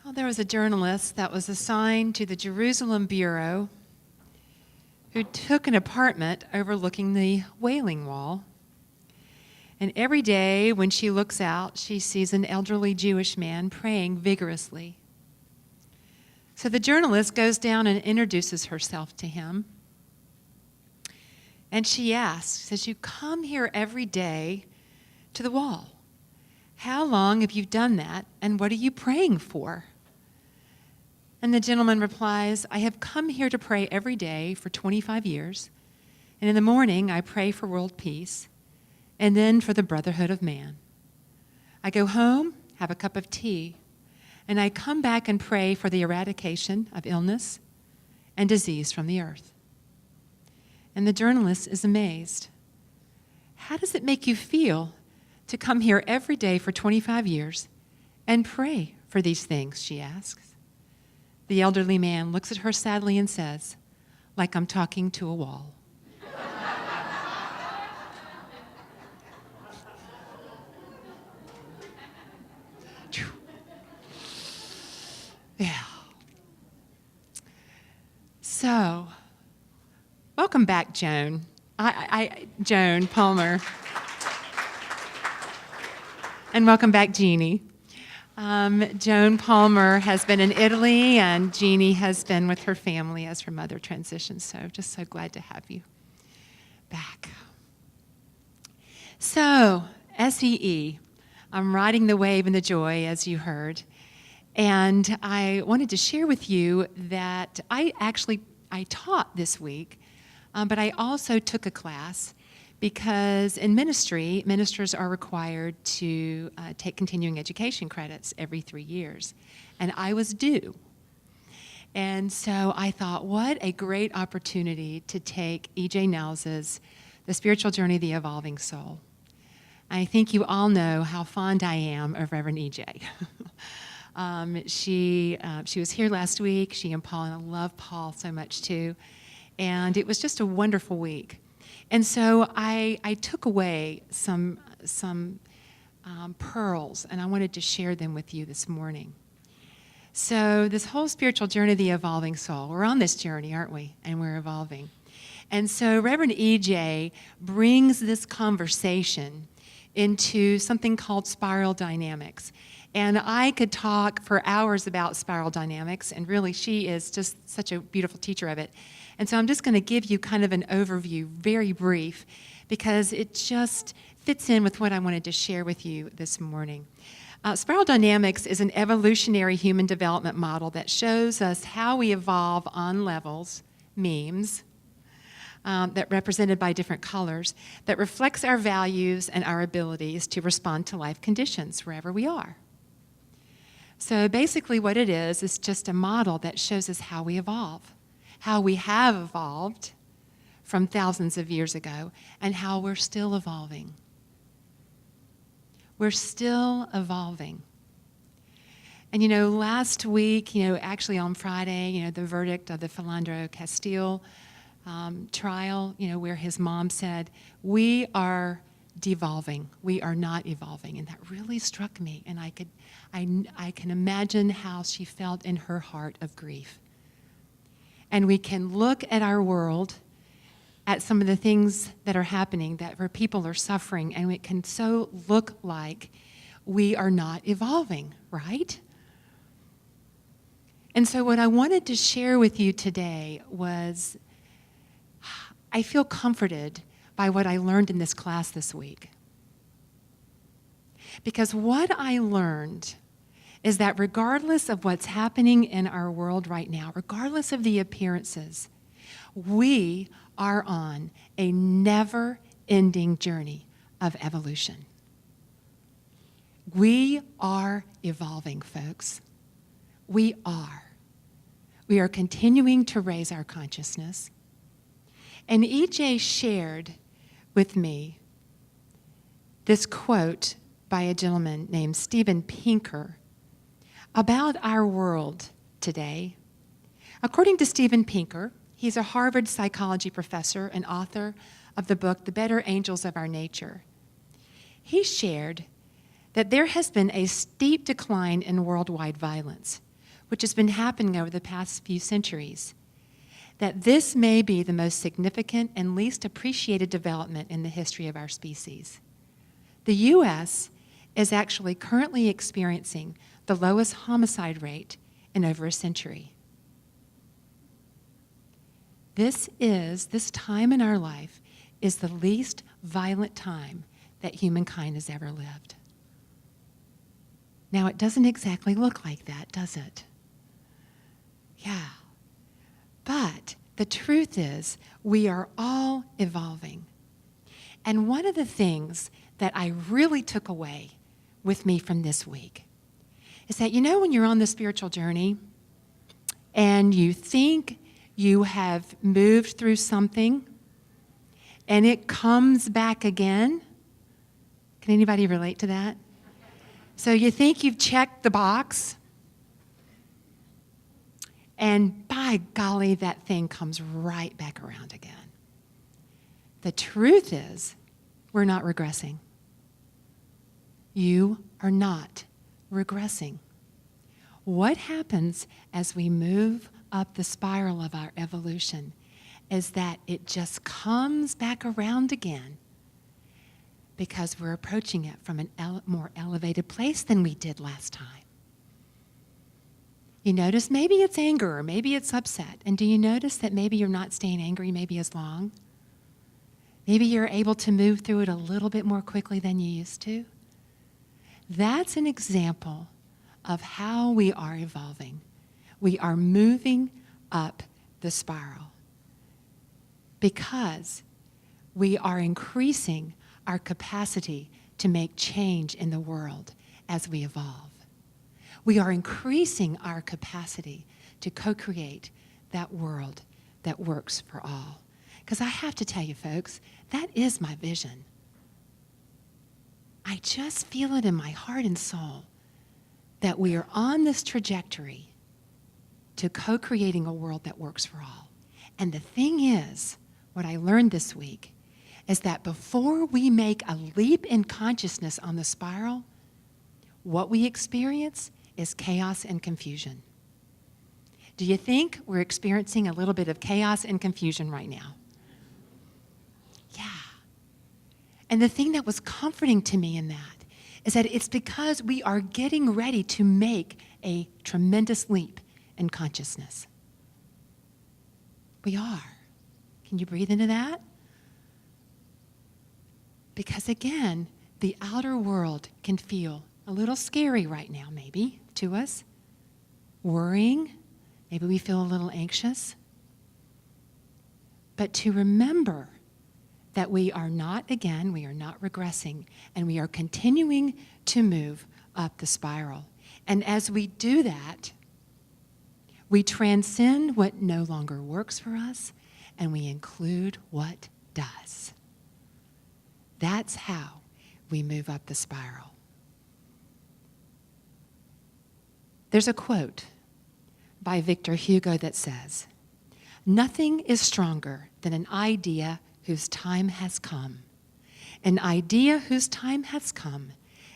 Well, there was a journalist that was assigned to the Jerusalem Bureau who took an apartment overlooking the Wailing Wall. And every day when she looks out, she sees an elderly Jewish man praying vigorously. So the journalist goes down and introduces herself to him. And she asks, as you come here every day to the wall, how long have you done that, and what are you praying for? And the gentleman replies, I have come here to pray every day for 25 years, and in the morning I pray for world peace, and then for the brotherhood of man. I go home, have a cup of tea, and I come back and pray for the eradication of illness and disease from the earth. And the journalist is amazed. How does it make you feel to come here every day for 25 years and pray for these things, she asks. The elderly man looks at her sadly and says, like I'm talking to a wall. Yeah. So, welcome back, Joan. Joan Palmer. And welcome back, Jeannie. Joan Palmer has been in Italy, and Jeannie has been with her family as her mother transitions. So just so glad to have you back. So, SEE, I'm riding the wave and the joy, as you heard. And I wanted to share with you that I taught this week, but I also took a class because in ministry, ministers are required to take continuing education credits every 3 years. And I was due. And so I thought, what a great opportunity to take E.J. Nels's The Spiritual Journey of the Evolving Soul. I think you all know how fond I am of Reverend E.J. She was here last week, she and Paul, and I love Paul so much too. And it was just a wonderful week. And so I took away some pearls, and I wanted to share them with you this morning. So this whole spiritual journey of the evolving soul, we're on this journey, aren't we? And we're evolving. And so Reverend E.J. brings this conversation into something called spiral dynamics. And I could talk for hours about spiral dynamics, and really she is just such a beautiful teacher of it. And so I'm just going to give you kind of an overview, very brief, because it just fits in with what I wanted to share with you this morning. Spiral dynamics is an evolutionary human development model that shows us how we evolve on levels, memes, that represented by different colors, that reflects our values and our abilities to respond to life conditions wherever we are. So basically what it is just a model that shows us how we evolve, how we have evolved from thousands of years ago, and how we're still evolving. We're still evolving. And last week, actually on Friday, the verdict of the Philandro Castile trial, where his mom said, we are devolving, we are not evolving. And that really struck me, and I can imagine how she felt in her heart of grief. And we can look at our world, at some of the things that are happening, where people are suffering, and it can so look like we are not evolving, right? And so what I wanted to share with you today was, I feel comforted by what I learned in this class this week. Because what I learned is that regardless of what's happening in our world right now, regardless of the appearances, we are on a never-ending journey of evolution. We are evolving, folks. We are. We are continuing to raise our consciousness. And E.J. shared with me this quote by a gentleman named Steven Pinker about our world today. According to Steven Pinker, he's a Harvard psychology professor and author of the book, The Better Angels of Our Nature. He shared that there has been a steep decline in worldwide violence, which has been happening over the past few centuries, that this may be the most significant and least appreciated development in the history of our species. The U.S. is actually currently experiencing the lowest homicide rate in over a century. This time in our life is the least violent time that humankind has ever lived. Now, it doesn't exactly look like that, does it? Yeah. But the truth is, we are all evolving. And one of the things that I really took away with me from this week is that, when you're on the spiritual journey and you think you have moved through something and it comes back again. Can anybody relate to that? So you think you've checked the box, and by golly, that thing comes right back around again. The truth is, we're not regressing. You are not regressing. What happens as we move up the spiral of our evolution is that it just comes back around again because we're approaching it from a more elevated place than we did last time. You notice maybe it's anger or maybe it's upset. And do you notice that maybe you're not staying angry maybe as long? Maybe you're able to move through it a little bit more quickly than you used to. That's an example of how we are evolving. We are moving up the spiral because we are increasing our capacity to make change in the world as we evolve. We are increasing our capacity to co-create that world that works for all. Because I have to tell you, folks, that is my vision. I just feel it in my heart and soul that we are on this trajectory to co-creating a world that works for all. And the thing is, what I learned this week is that before we make a leap in consciousness on the spiral, what we experience is chaos and confusion. Do you think we're experiencing a little bit of chaos and confusion right now? Yeah. And the thing that was comforting to me in that is that it's because we are getting ready to make a tremendous leap in consciousness. We are. Can you breathe into that? Because again, the outer world can feel a little scary right now, maybe, to us. Worrying. Maybe we feel a little anxious. But to remember that we are not regressing, and we are continuing to move up the spiral. And as we do that, we transcend what no longer works for us, and we include what does. That's how we move up the spiral. There's a quote by Victor Hugo that says, "Nothing is stronger than an idea whose time has come. An idea whose time has come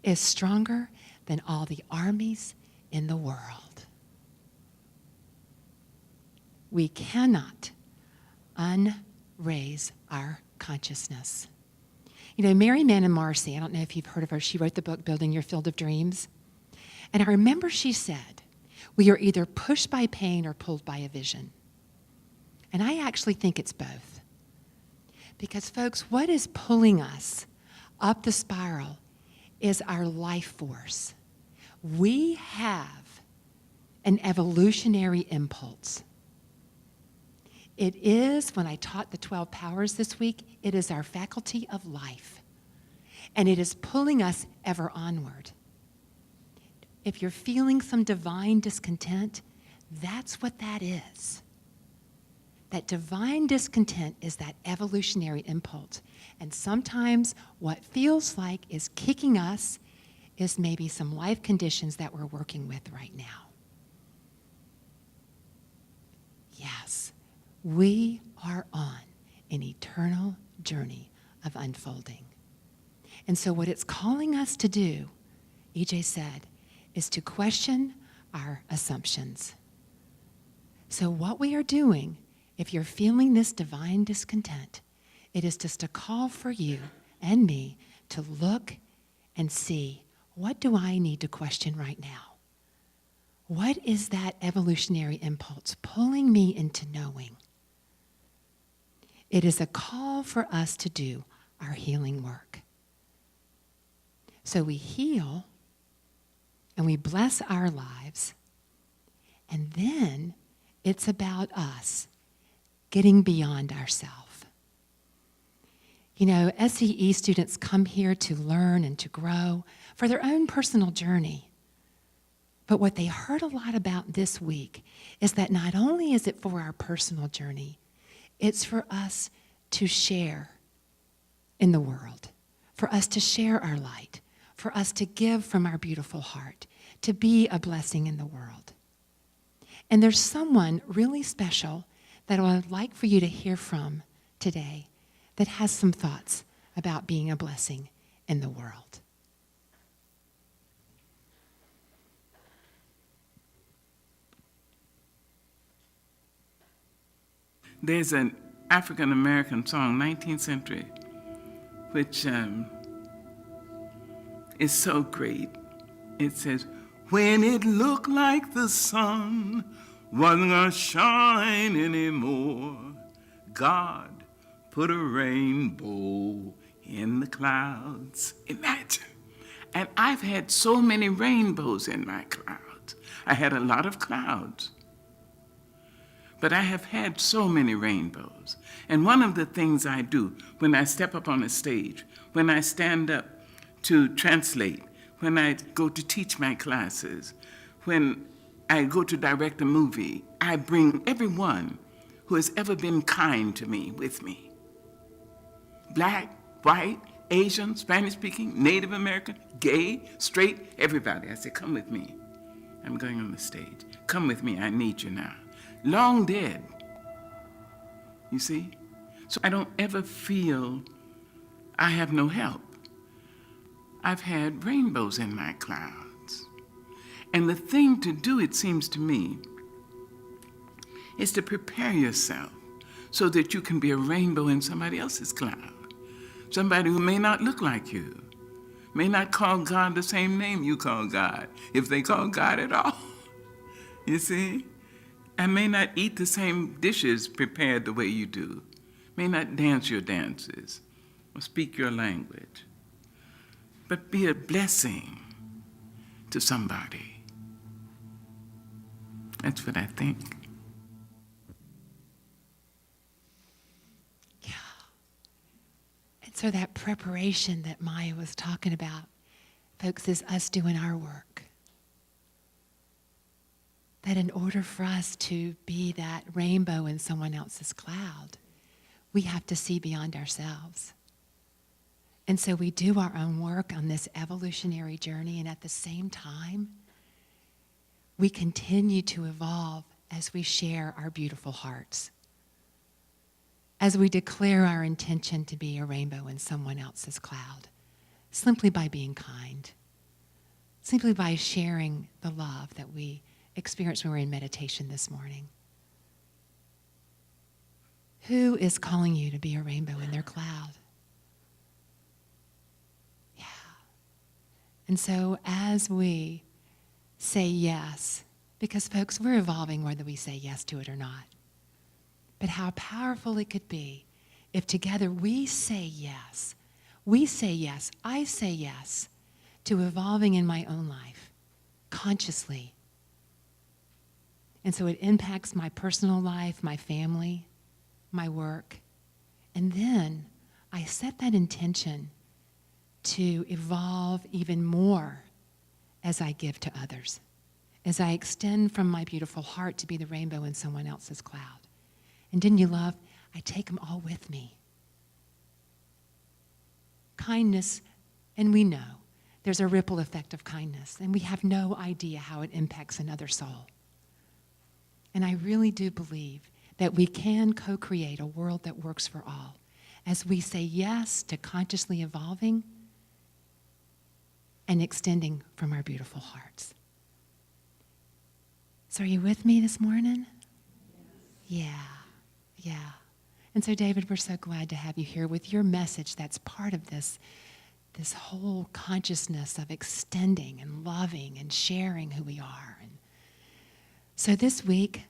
is stronger than all the armies in the world." We cannot unraise our consciousness. Mary Mann and Marcy, I don't know if you've heard of her, she wrote the book, Building Your Field of Dreams. And I remember she said, we are either pushed by pain or pulled by a vision. And I actually think it's both. Because folks, what is pulling us up the spiral is our life force. We have an evolutionary impulse. It is, when I taught the 12 powers this week, it is our faculty of life. And it is pulling us ever onward. If you're feeling some divine discontent, that's what that is. That divine discontent is that evolutionary impulse. And sometimes what feels like is kicking us is maybe some life conditions that we're working with right now. Yes. We are on an eternal journey of unfolding. And so what it's calling us to do, EJ said, is to question our assumptions. So what we are doing, if you're feeling this divine discontent, it is just a call for you and me to look and see, what do I need to question right now? What is that evolutionary impulse pulling me into knowing? It is a call for us to do our healing work. So we heal and we bless our lives, and then it's about us getting beyond ourselves. You know, SEE students come here to learn and to grow for their own personal journey. But what they heard a lot about this week is that not only is it for our personal journey, it's for us to share in the world, for us to share our light, for us to give from our beautiful heart, to be a blessing in the world. And there's someone really special that I would like for you to hear from today that has some thoughts about being a blessing in the world. There's an African-American song, 19th century, which is so great. It says, when it looked like the sun wasn't gonna shine anymore, God put a rainbow in the clouds. Imagine. And I've had so many rainbows in my clouds. I had a lot of clouds. But I have had so many rainbows. And one of the things I do when I step up on a stage, when I stand up to translate, when I go to teach my classes, when I go to direct a movie, I bring everyone who has ever been kind to me with me. Black, white, Asian, Spanish-speaking, Native American, gay, straight, everybody. I say, come with me. I'm going on the stage. Come with me, I need you now. Long dead, you see? So I don't ever feel I have no help. I've had rainbows in my clouds. And the thing to do, it seems to me, is to prepare yourself so that you can be a rainbow in somebody else's cloud. Somebody who may not look like you, may not call God the same name you call God, if they call God at all. You see? And may not eat the same dishes prepared the way you do, may not dance your dances or speak your language, but be a blessing to somebody. That's what I think. Yeah. And so that preparation that Maya was talking about, folks, is us doing our work. That in order for us to be that rainbow in someone else's cloud, we have to see beyond ourselves. And so we do our own work on this evolutionary journey, and at the same time, we continue to evolve as we share our beautiful hearts, as we declare our intention to be a rainbow in someone else's cloud, simply by being kind, simply by sharing the love that we experienced when we were in meditation this morning. Who is calling you to be a rainbow in their cloud? Yeah. And so as we say yes, because folks, we're evolving whether we say yes to it or not, but how powerful it could be if together we say yes, I say yes to evolving in my own life, consciously. And so it impacts my personal life, my family, my work. And then I set that intention to evolve even more as I give to others, as I extend from my beautiful heart to be the rainbow in someone else's cloud. And didn't you love? I take them all with me. Kindness, and we know there's a ripple effect of kindness, and we have no idea how it impacts another soul. And I really do believe that we can co-create a world that works for all as we say yes to consciously evolving and extending from our beautiful hearts. So are you with me this morning? Yeah. And so, David, we're so glad to have you here with your message that's part of this whole consciousness of extending and loving and sharing who we are. And so this week,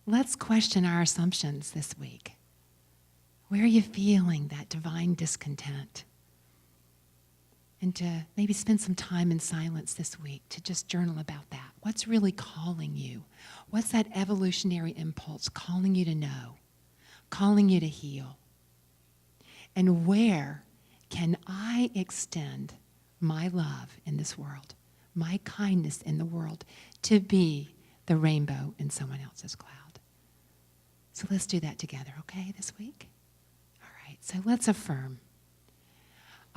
let's question our assumptions this week. Where are you feeling that divine discontent? And to maybe spend some time in silence this week to just journal about that. What's really calling you? What's that evolutionary impulse calling you to know, calling you to heal? And where can I extend my love in this world, my kindness in the world, to be the rainbow in someone else's cloud? So let's do that together, okay, this week? All right, so let's affirm.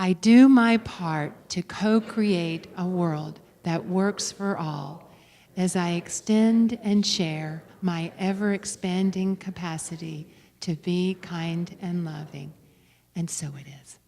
I do my part to co-create a world that works for all as I extend and share my ever-expanding capacity to be kind and loving. And so it is.